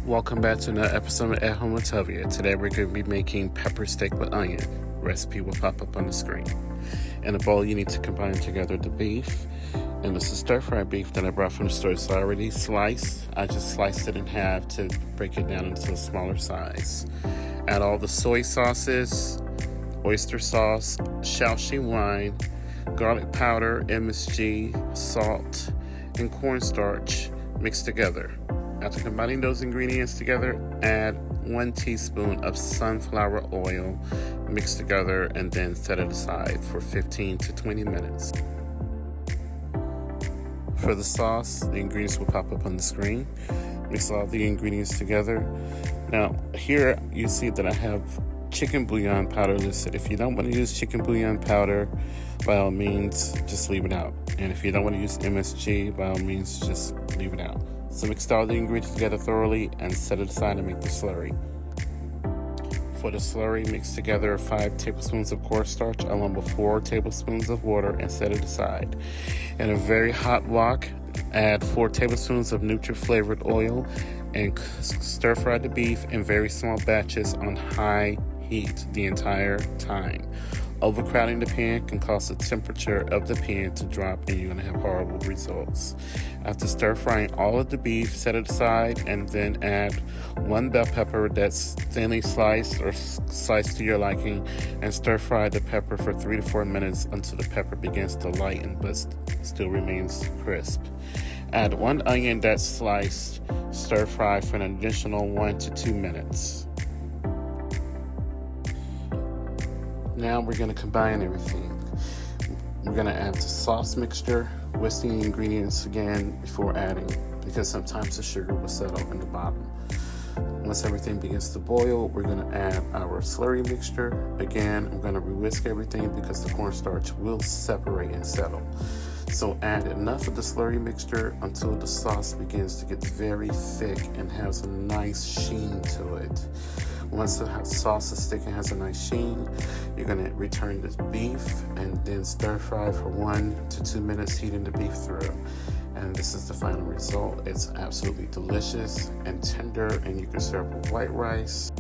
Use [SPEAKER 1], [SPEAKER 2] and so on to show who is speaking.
[SPEAKER 1] Welcome back to another episode of At Home with Tavia. Today we're going to be making pepper steak with onion. Recipe will pop up on the screen. In a bowl you need to combine together the beef. And this is stir-fried beef that I brought from the store. It's already sliced. I just sliced it in half to break it down into a smaller size. Add all the soy sauces, oyster sauce, Sautéing wine, garlic powder, MSG, salt, and cornstarch mixed together. After combining those ingredients together, add 1 teaspoon of sunflower oil mixed together and then set it aside for 15 to 20 minutes. For the sauce, the ingredients will pop up on the screen. Mix all the ingredients together. Now, here you see that I have chicken bouillon powder listed. If you don't want to use chicken bouillon powder, by all means, just leave it out. And if you don't want to use MSG, by all means, just leave it out. So mix all the ingredients together thoroughly and set it aside to make the slurry. For the slurry, mix together 5 tablespoons of cornstarch along with 4 tablespoons of water and set it aside. In a very hot wok, add 4 tablespoons of neutral-flavored oil and stir-fry the beef in very small batches on high heat the entire time. Overcrowding the pan can cause the temperature of the pan to drop and you're going to have horrible results. After stir frying all of the beef, set it aside and then add 1 bell pepper that's thinly sliced or sliced to your liking and stir fry the pepper for 3 to 4 minutes until the pepper begins to lighten but still remains crisp. Add 1 onion that's sliced, stir fry for an additional 1 to 2 minutes. Now we're going to combine everything. We're going to add the sauce mixture, whisk the ingredients again before adding, because sometimes the sugar will settle in the bottom. Once everything begins to boil, we're going to add our slurry mixture. Again, I'm going to whisk everything because the cornstarch will separate and settle. So add enough of the slurry mixture until the sauce begins to get very thick and has a nice sheen to it. Once the sauce is thick and has a nice sheen, you're going to return this beef and then stir fry for 1 to 2 minutes, heating the beef through. And this is the final result. It's absolutely delicious and tender, and you can serve with white rice,